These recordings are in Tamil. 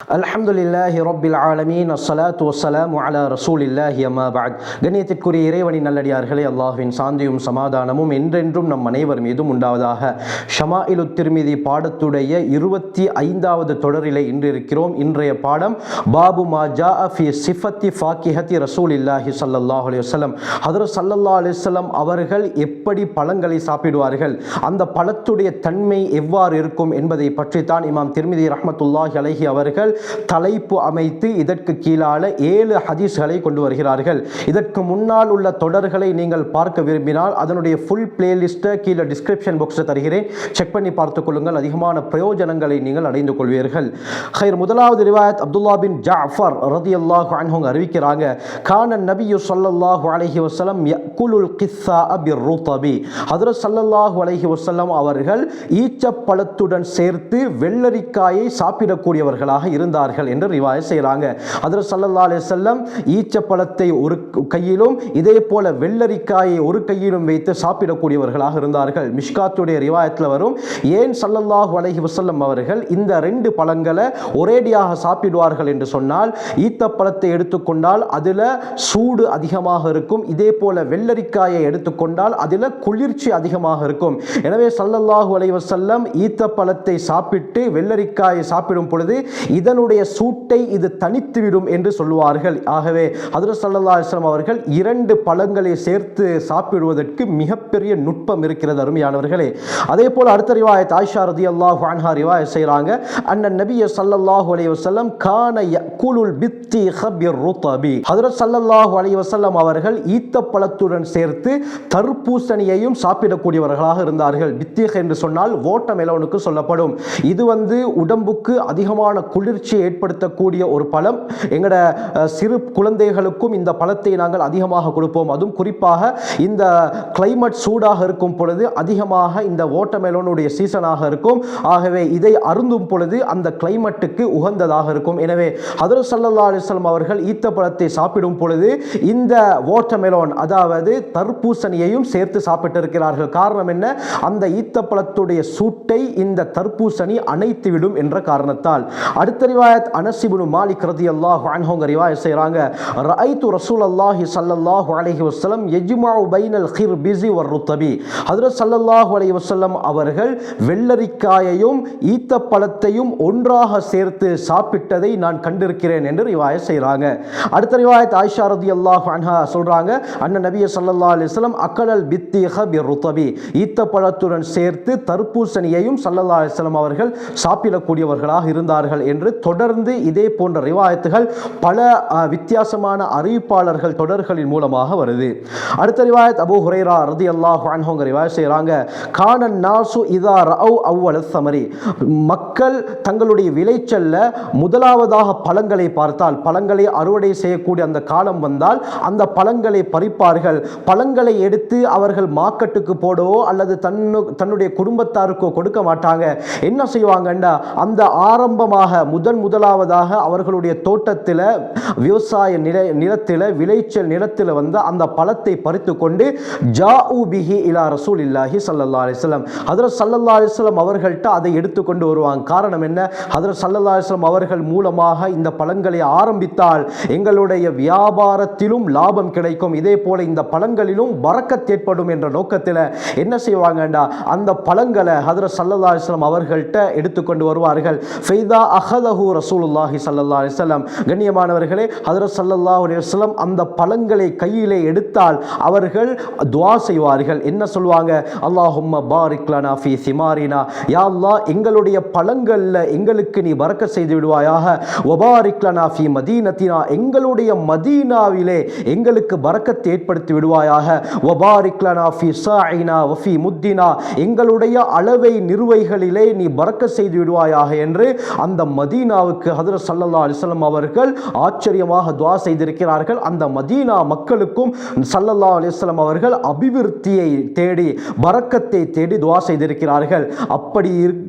அல்ஹம்துலில்லாஹி ரப்பில் ஆலமீன் அஸ்ஸலாத்து வஸ்ஸலாமு அலா ரசூலில்லாஹி அம்மா பஅத். கண்ணியத்திற்குரிய இறைவனின் நல்லடியார்களே, அல்லாஹ்வின் சாந்தியும் சமாதானமும் என்றென்றும் நம் அனைவர் மீதும் உண்டாவதாக. ஷமாயிலு திர்மிதி பாடத்துடைய 25வது தொடரிலே இன்று இருக்கிறோம். இன்றைய பாடம் பாபு மா ஜாஅ ஃபி சிஃபத்தி ஃபாக்கிஹத்தி ரசூலில்லாஹி ஸல்லல்லாஹு அலைஹி வஸல்லம். ஹஜ்ரத் ஸல்லல்லாஹு அலைஹி வஸல்லம் அவர்கள் எப்படி பழங்களை சாப்பிடுவார்கள், அந்த பழத்துடைய தன்மை எவ்வாறு இருக்கும் என்பதை பற்றித்தான் இமாம் திர்மிதி ரஹ்மத்துல்லாஹி அலைஹி அவர்கள் தலைப்பு அமைத்து இதற்கு கீழால 7 ஹதீஸ்களை கொண்டு வருகிறார்கள். இதற்கு முன்னால் உள்ள தொடர்களை நீங்கள் பார்க்க விரும்பினால் அதனுடைய ஃபுல் பிளேலிஸ்ட்டை கீழே டிஸ்கிரிப்ஷன் பாக்ஸில் தருகிறேன், செக் பண்ணி பார்த்துக் கொள்ளுங்கள். அதிகமான பிரயோஜனங்களை நீங்கள் அடைந்து கொள்வீர்கள். முதலாவது ரிவாயத் அப்துல்லா பின் ஜஅஃபர் ரலியல்லாஹு அன்ஹு அறிவிக்கிறாங்க, கான நபியு ஸல்லல்லாஹு அலைஹி வஸல்லம் யக்குலுல் கிஸ்ஸாஅ பிர்ருதபி. ஹஜ்ரத் ஸல்லல்லாஹு அலைஹி வஸல்லம் அவர்கள் ஈச்சப்பழத்துடன் சேர்த்து வெள்ளரிக்காயை சாப்பிடக்கூடியவர்களாக இருந்தார்கள் என்று ரிவாயத் செய்கிறாங்க. ஹஜ்ரத் ஸல்லல்லாஹு அலைஹி வஸல்லம் ஈச்சப்பழத்தை ஒரு கையிலும் இதே போல வெள்ளரிக்காயை ஒரு கையிலும் வைத்து சாப்பிடக்கூடியவர்களாக இருந்தார்கள். மிஷ்காத்துடைய ரிவாயத்தில் வரும், ஏன் ஸல்லல்லாஹு அலைஹி வஸல்லம் அவர்கள் இந்த 2 பழங்களை ஒரேடியாக சாப்பிடுவார்கள் என்று சொன்னால், ஈத்தப்பழத்தை எடுத்துக்கொண்டால் அதில் சூடு அதிகமாக இருக்கும், இதே போல வெள்ளரிக்காயை எடுத்துக்கொண்டால் அதில் குளிர்ச்சி அதிகமாக இருக்கும். எனவே ஸல்லல்லாஹு அலைஹி வஸல்லம் ஈத்தப்பழத்தை சாப்பிட்டு வெள்ளரிக்காயை சாப்பிடும் பொழுது இதனுடைய சூட்டை இது தனித்துவிடும் என்று சொல்லுவார்கள். ஆகவே ஹஜ்ரத் ஸல்லல்லாஹு அலைஹி வஸல்லம் அவர்கள் 2 பழங்களை சேர்த்து சாப்பிடுவதற்கு மிகப்பெரிய நுட்பம் இருக்கிறது அருமையானவர்களே. அதே போல அடுத்த ரிவாயத் ஆயிஷா ரலியல்லாஹு அன்ஹா ரிவாயத் செய்றாங்க, அன்னன் நபிய ஸல்லல்லாஹு அலைஹி வஸல்லம் கான யக்குலுல் பித்தீஹ பிர்ருதபி. ஹஜ்ரத் ஸல்லல்லாஹு அலைஹி வஸல்லம் அவர்கள் ஈத்தப்பழத்துடன் சேர்த்து தர்பூசணியையும் சாப்பிடக்கூடியவர்களாக இருந்தார்கள். பித்தீஹ் என்று சொன்னால் வாட்டர்மெலனுக்கு சொல்லப்படும். இது உடம்புக்கு அதிகமான குளிர்ச்சியை ஏற்படுத்தக்கூடிய ஒரு பழம். எங்கட சிறு குழந்தைகளுக்கும் இந்த பழத்தை நாங்கள் அதிகமாக கொடுப்போம். அதுவும் குறிப்பாக இந்த கிளைமேட் சூடாக இருக்கும் பொழுது அதிகமாக இந்த வாட்டர்மெலனுடைய சீசனாக இருக்கும். ஆகவே இதை அருந்தும் பொழுது அந்த கிளைமேட்டுக்கு உகந்ததாக இருக்கும். எனவே ஹஜ்ரத் ஸல்லல்லாஹு அலைஹி வஸல்லம் அவர்கள் ஈத்த பழத்தை சாப்பிடும் பொழுது இந்த வாட்டர்மெலன், அதாவது தர்பூசணியையும் சேர்த்து சாப்பிட்டிருக்கிறார்கள். காரணம் என்ன? அந்த ஈத்த பழத்துடைய சூட்டை இந்த தர்பூசணி அணைத்துவிடும் என்ற காரணத்தால். அடுத்த ரிவாயத் அனஸ் இப்னு மாலிக் ரலியல்லாஹு அன்ஹு ரிவாயத் செய்றாங்க, ரஅய்து ரசூலல்லாஹி ஸல்லல்லாஹு அலைஹி வஸல்லம் யஜ்மஉ பைனல் கிர்பிஸி வர்ருதபி. ஹஜ்ரத் ஸல்லல்லாஹு அலைஹி வஸல்லம் அவர்கள் வெள்ளரிக்காயையும் ஈத்தப்பழத்தையும் ஒன்றாக சேர்த்து சாப்பிட்டதை நான் கண்டிருக்கிறேன் என்று ரிவாயத் செய்றாங்க. அடுத்த ரிவாயத் ஆயிஷா ரலியல்லாஹு அன்ஹா சொல்றாங்க, அன்ன நபிய ஸல்லல்லாஹு அலைஹி வஸல்லம் அக்கலல் பித்தீஹ பிர்ருதபி. ஈத்தப்பழத்துடன் சேர்த்து தர்பூசணியையும் ஸல்லல்லாஹு அலைஹி வஸல்லம் அவர்கள் சாப்பிடக்கூடியவர்களாக இருந்தார்கள் என்று தொடர்ந்து இதே போன்ற ரிவாயத்துகள் பல வித்தியாசமான அறிவிப்பாளர்கள் தொடர்களின் மூலமாக வருது. அடுத்த ரிவாயத் அபூ ஹுரைரா ரலியல்லாஹு அன்ஹு ரிவாயத் செய்றாங்க, கானன் நாசு இதா ரஅவ் அவ்வல ஸமரி. மக்கள் தங்களுடைய விளைச்சல்ல முதலாவதாக பழங்களை பார்த்தால், பழங்களை அறுவடை செய்யக்கூடிய அந்த காலம் வந்தால் அந்த பழங்களை பறிப்பார்கள். பழங்களை எடுத்து அவர்கள் மார்க்கெட்டுக்கு போடவோ அல்லது தன்னுடைய குடும்பத்தாருக்கோ கொடுக்க மாட்டாங்க. என்ன செய்வாங்கன்னா, அந்த ஆரம்பமாக முதலாவதாக அவர்களுடைய தோட்டத்தில் விவசாய நிலத்தில் விளைச்சல் நிலத்தில் அந்த பழத்தை பறித்து கொண்டு ஜாஉ பிஹி இலா ரசூலில்லாஹி ஸல்லல்லாஹு அலைஹி வஸல்லம், ஹஜ்ரத் ஸல்லல்லாஹு அலைஹி வஸல்லம் அவர்கள்ட்ட அதை எடுத்துக்கொண்டு வருவாங்க. காரணம் என்ன? ஹஜ்ரத் ஸல்லல்லாஹு அலைஹி வஸல்லம் அவர்கள் மூலமாக இந்த பழங்களை ஆரம்பித்தால் எங்களுடைய வியாபாரத்திலும் லாபம் கிடைக்கும், இதே போல இந்த பழங்களிலும் பரக்கத் ஏற்படும் என்ற நோக்கத்தில் என்ன செய்வாங்கண்டா, அந்த பழங்களை ஹஜ்ரத் ஸல்லல்லாஹு அலைஹி வஸல்லம் அவர்கள்ட்ட எடுத்துக்கொண்டு வருவார்கள். ஃபைதா அஹதஹு ரசூலுல்லாஹி ஸல்லல்லாஹு அலைஹி வஸல்லம். கண்ணியமானவர்களே, ஹஜ்ரத் ஸல்லல்லாஹு அலைஹி வஸல்லம் அந்த பழங்களை கையிலே எடுத்தால் அவர்கள் துஆ செய்வார்கள். என்ன சொல்வாங்க? அல்லாஹும்ம பாரிக் லனா ஃபீ சிமாரினா, யா அல்லாஹ் எங்களுடைய பழங்கள்ல எங்களுக்கு நீ பரக்கத் செய்து விடுவாயாக. வபாரிக் லனா ஃபீ மதீனத்தினா, எங்களுடைய மதீனாவிலே எங்களுக்கு பரக்கத் ஏற்படுத்தி விடுவாயாக. வபாரிக் லனா ஃபீ சாயினா வ ஃபீ முத்தினா, எங்களுடைய அளவை நிறுவைகளிலே நீ பரக்கத் செய்து விடுவாயாக என்று அந்த மதீனாவுக்கு ஹஜ்ரத் ஸல்லல்லாஹு அலைஹி வஸல்லம் அவர்கள் ஆச்சரியமாக துஆ செய்திருக்கிறார்கள். அந்த மதீனா மக்களுக்கும் ஸல்லல்லாஹு அலைஹி வஸல்லம் அவர்கள் அபிவிருத்தியை தேடி பரக்கத்தை தேடி துஆ செய்திருக்கிறார்கள். அப்படி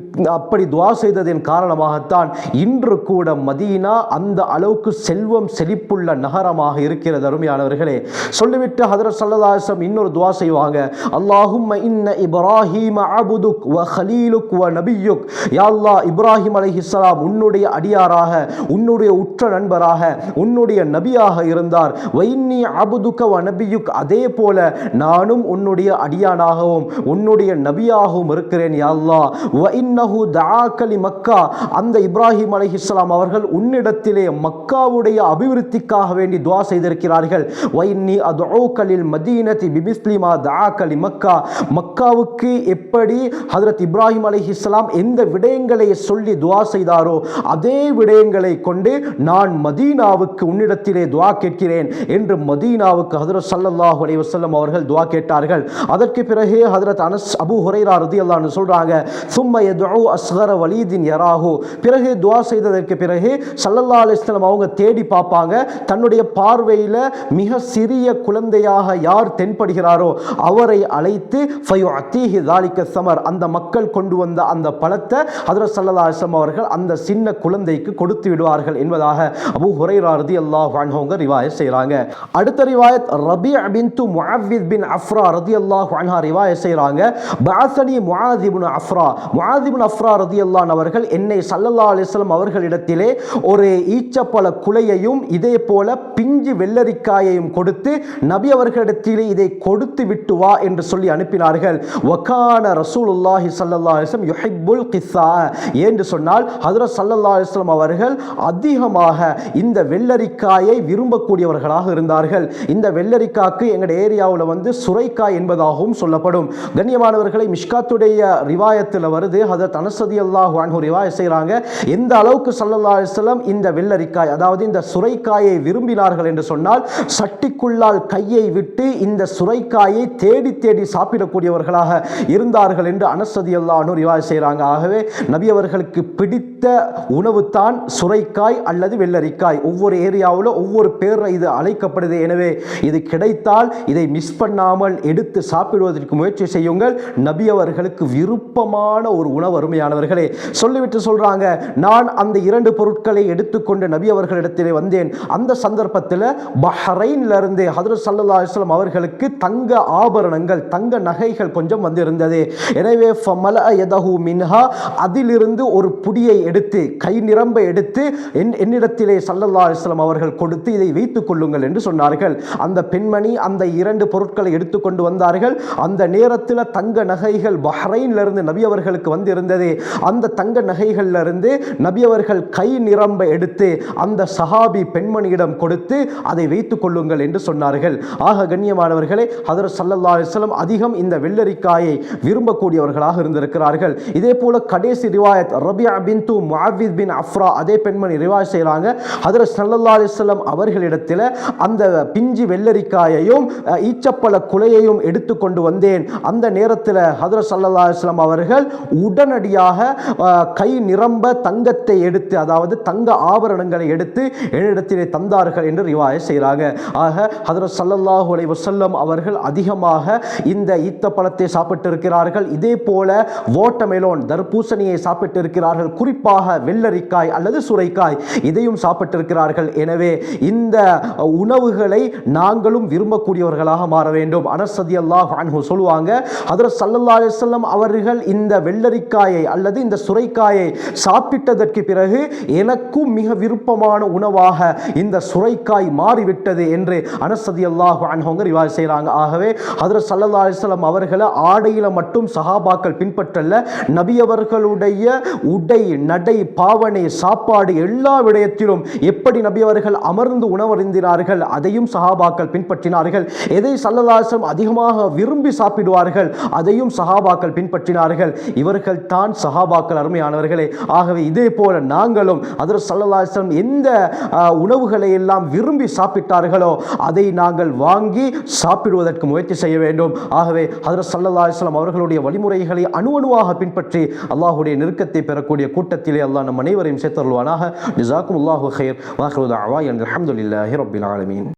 அப்படி துஆ செய்ததின் காரணமாகத்தான் இன்று கூட மதீனா அந்த அளவுக்கு செல்வம் செழிப்புள்ள நகரமாக இருக்கிறது. அருமையானவர்களே, சொல்லிவிட்டு ஹஜ்ரத் ஸல்லல்லாஹு அலைஹி வஸல்லம் இன்னொரு துஆ செய்வாங்க. அல்லாஹும்ம இன்ன இப்ராஹீம அபுதுக் வ கலீலுக் வ நபியுக். யா அல்லாஹ், இப்ராஹிம் அலைஹிஸ்ஸலாம் உன்னுடைய அடியாராக, உன்னுடைய உற்ற நண்பராக, உன்னுடைய நபியாக இருந்தார். வ இன்னி அபுதுக வ நபியுக். அதே போல நானும் உன்னுடைய அடியானாகவும் உன்னுடைய நபியாகவும் இருக்கிறேன். யா அல்லாஹ், வ இன்னஹு தஆக லி மக்கா. அந்த இப்ராஹிம் அலைஹிஸ்ஸலாம் அவர்கள் உன்னிடத்திலே மக்காவுடைய அபிவிருத்திக்காக வேண்டி துஆ செய்திருக்கிறார்கள். வ இன்னி அதுஊக லில் மதீனதி பிமிஸ்லி மா தஆக லி மக்கா. மக்காவுக்கு எப்படி ஹஜ்ரத் இப்ராஹிம் அலைஹிஸ்ஸலாம் எந்த விடயங்களை சொல்லி துஆ செய்தாரோ அதே விடயங்களை கொண்டு நான் மதீனாவுக்கு உன்னிடத்திலே துஆ கேட்கிறேன் என்று மதீனாவுக்கு ஹஜ்ரத் ஸல்லல்லாஹு அலைஹி வஸல்லம் அவர்கள் துஆ கேட்டார்கள். அதற்கு பிறகு ஹஜ்ரத் அனஸ் அபூ ஹுரைரா ரலியல்லாஹு அன்ஹு சொல்றாங்க, சும்ம யதுஉ அஸ்கர வலீதின் யராஹு. பிறகு துஆ செய்ததற்கு பிறகு ஸல்லல்லாஹு அலைஹி வஸல்லம் அவங்க தேடி பார்ப்பாங்க, தன்னுடைய பார்வையில் மிக சிறிய குழந்தையாக யார் தென்படுகிறாரோ அவரை அழைத்து ஃபயுஅத்தீஹி ذلك ஸமர், அந்த மக்கள் கொண்டு வந்த அந்த பழத்தை ஹஜ்ரத் ஸல்லல்லாஹு அலைஹி வஸல்லம் அவர்கள் அந்த சின்ன குழந்தைக்கு கொடுத்து விடுவார்கள் என்பதாக அபூ ஹுரைரா ரலியல்லாஹு அன்ஹு அவங்க ரிவாயத் செய்றாங்க. அடுத்த ரிவாயத் ரபீ பின்த் முஅவ்வித் பின் அஃப்ரா ரலியல்லாஹு அன்ஹா ரிவாயத் செய்றாங்க. பஅஸனி முஆஸ் இப்னு அஃப்ரா. முஆஸ் இப்னு அஃப்ரா ரலியல்லாஹு அன்ஹு அவர்கள் என்னை ஸல்லல்லாஹு அலைஹி வஸல்லம் அவர்களிடத்திலே ஒரு ஈச்சப்பழ குலையையும் இதே போல பிஞ்சு வெள்ளரிக்காயையும் கொடுத்து நபி அவர்களிடத்திலே இதை கொடுத்து விட்டு வா என்று சொல்லி அனுப்பினார்கள். வகான ரசூலுல்லாஹி ஸல்லல்லாஹு அலைஹி வஸல்லம் யுஹிப்புல் கிஸ்ஸா என்று சொன்னால் ஹஜ்ரத் ஸல்லல்லாஹு அலைஹி வஸல்லம் அவர்கள் அதிகமாக இந்த வெள்ளரிக்காயை விரும்பக்கூடியவர்களாக இருந்தார்கள். இந்த வெள்ளரிக்காய்க்கு எங்களுடைய ஏரியாவில் சுரைக்காய் என்பதாகவும் சொல்லப்படும். கண்ணியமானவர்களை, மிஷ்காத்துடைய ரிவாயத்தில் வருது, ஹஜ்ரத் அனஸ் ரலியல்லாஹு அன்ஹு ரிவாயத் செய்றாங்க, எந்த அளவுக்கு ஸல்லல்லாஹு அலைஹி வஸல்லம் இந்த வெள்ளரிக்காய் அதாவது இந்த சுரைக்காயை விரும்பினார்கள் என்று சொன்னால் சட்டிக்குள்ளால் கையை விட்டு இந்த சுரைக்காயை தேடி தேடி சாப்பிடக்கூடியவர்களாக இருந்தார்கள் என்று அனஸ் ரலியல்லாஹு அன்ஹு ரிவாயத் செய்றாங்க. ஆகவே நபி அவர்களுக்கு பிடித்த உணவு தான் சுரைக்காய் அல்லது வெள்ளரிக்காய். ஒவ்வொரு ஏரியாவில் ஒவ்வொரு பேர் இது அழைக்கப்படுது. எனவே இது கிடைத்தால் இதை மிஸ் பண்ணாமல் எடுத்து சாப்பிடுவதற்கு முயற்சி செய்யுங்கள். நபி அவர்களுக்கு விருப்பமான ஒரு உணவு. அருமையானவர்களே, சொல்லிவிட்டு சொல்றாங்க, நான் அந்த இரண்டு பொருட்களை எடுத்துக்கொண்டு நபி அவர்களிடத்திலே வந்தேன். அந்த சந்தர்ப்பத்தில் பஹ்ரைன்ல இருந்து ஹஜ்ரத் ஸல்லல்லாஹு அலைஹி வஸல்லம் அவர்களுக்கு தங்க ஆபரணங்கள், தங்க நகைகள் கொஞ்சம் வந்திருந்தது. எனவே ஃபமலஅ யதஹு மின்ஹா, அதிலிருந்து ஒரு புடியை எடுத்து கை நிரம்ப எடுத்து என்னிடத்திலே ஸல்லல்லாஹு அலைஹி வஸல்லம் அவர்கள் கொடுத்து இதை வைத்துக் கொள்ளுங்கள் என்று சொன்னார்கள். அந்த பெண்மணி அந்த இரண்டு பொருட்களை எடுத்துக்கொண்டு வந்தார்கள். அந்த நேரத்தில் தங்க நகைகள் பஹ்ரைன்ல இருந்து நபி அவர்களுக்கு வந்திருந்தது. அந்த தங்க நகைகள்ல இருந்து நபி அவர்கள் கை நிரம்ப எடுத்து அந்த சஹாபி பெண்மணியிடம் கொடுத்து அதை வைத்துக் கொள்ளுங்கள் என்று சொன்னார்கள். ஆக கண்ணியமானவர்களே, ஹஜ்ரத் ஸல்லல்லாஹு அலைஹி வஸல்லம் அதிகம் இந்த வெள்ளரிக்காயை விரும்பக்கூடியவர்களாக இருந்திருக்கிறார்கள். இதே போல கடைசி ரிவாயத் ரபீ பின்த் முஅவ்வித் பின் அஃப்ரா, அதே பெண்மணி ரிவாயத் செய்றாங்க, ஹஜ்ரத் ஸல்லல்லாஹு அலைஹி வஸல்லம் அவர்களிடத்தில் அந்த பிஞ்சு வெள்ளரிக்காயையும் ஈச்சப்பழ குலையையும் எடுத்துக்கொண்டு வந்தேன். அந்த நேரத்தில் ஹஜ்ரத் ஸல்லல்லாஹு அலைஹி வஸல்லம் அவர்கள் உடனடியாக கை நிரம்ப தங்கத்தை எடுத்து, அதாவது தங்க ஆபரணங்களை எடுத்து என்னிடத்திலே தந்தார்கள் என்று ரிவாயத் செய்கிறாங்க. ஆக ஹஜ்ரத் ஸல்லல்லாஹு அலைஹி வஸல்லம் அவர்கள் அதிகமாக இந்த ஈத்தப்பழத்தை சாப்பிட்டு இருக்கிறார்கள். இதே போல வாட்டர்மெலோன், தர்பூசணியை சாப்பிட்டு இருக்கிறார்கள். குறிப்பாக வெள்ளரிக்காய் அல்லது சுரைக்காய், இதையும் சாப்பிட்டிருக்கிறார்கள். எனவே இந்த உணவுகளை நாங்களும் விரும்பக்கூடியவர்களாக மாற வேண்டும். அனஸ் ரலியல்லாஹு அன்ஹு சொல்லுவாங்க, ஹஜ்ரத் ஸல்லல்லாஹு அலைஹி வஸல்லம் அவர்கள் இந்த வெள்ளரிக்காயை அல்லது இந்த சுரைக்காயை சாப்பிட்டதற்கு பிறகு எனக்கும் மிக விருப்பமான உணவாக இந்த சுரைக்காய் மாறிவிட்டது என்று அனஸ் ரலியல்லாஹு அன்ஹு ரிவாயத் செய்றாங்க. ஆகவே ஹஜ்ரத் ஸல்லல்லாஹு அலைஹி வஸல்லம் அவர்களை ஆடையில மட்டும் சஹாபாக்கள் பின்பற்றல, நபி அவர்களுடைய உடை, நடை, பாவனை, சாப்பாடு எல்லா விடயத்திலும் எப்படி நபி அவர்கள் அமர்ந்து உணவருந்தினார்கள் அதையும் சஹாபாக்கள் பின்பற்றினார்கள். எதை ஸல்லல்லாஹு அலைஹி வஸல்லம் அதிகமாக விரும்பி சாப்பிடுவார்கள் அதையும் சஹாபாக்கள் பின்பற்றினார்கள். இவர்கள் தான் சஹாபாக்கள். அருமையானவர்களே, ஆகவே இதே போல நாங்களும் ஹஜ்ரத் ஸல்லல்லாஹு அலைஹி வஸல்லம் எந்த உணவுகளை எல்லாம் விரும்பி சாப்பிட்டார்களோ அதை நாங்கள் வாங்கி சாப்பிடுவதற்கு முயற்சி செய்ய வேண்டும். ஆகவே ஹஜ்ரத் ஸல்லல்லாஹு அலைஹி வஸல்லம் அவர்களுடைய வழிமுறைகளை அணுவணுவாக பின்பற்றி அல்லாஹ்வுடைய நெருக்கத்தை பெறக்கூடிய கூட்டத்திலே அல்லாஹ் நம் அனைவரையும் சேர்த்தருள்வானாக. ஜஸாக்குமுல்லாஹு கைர். வ ஆகிரு தஅவானா அல்ஹம்துலில்லாஹி ரப்பில் ஆலமீன்.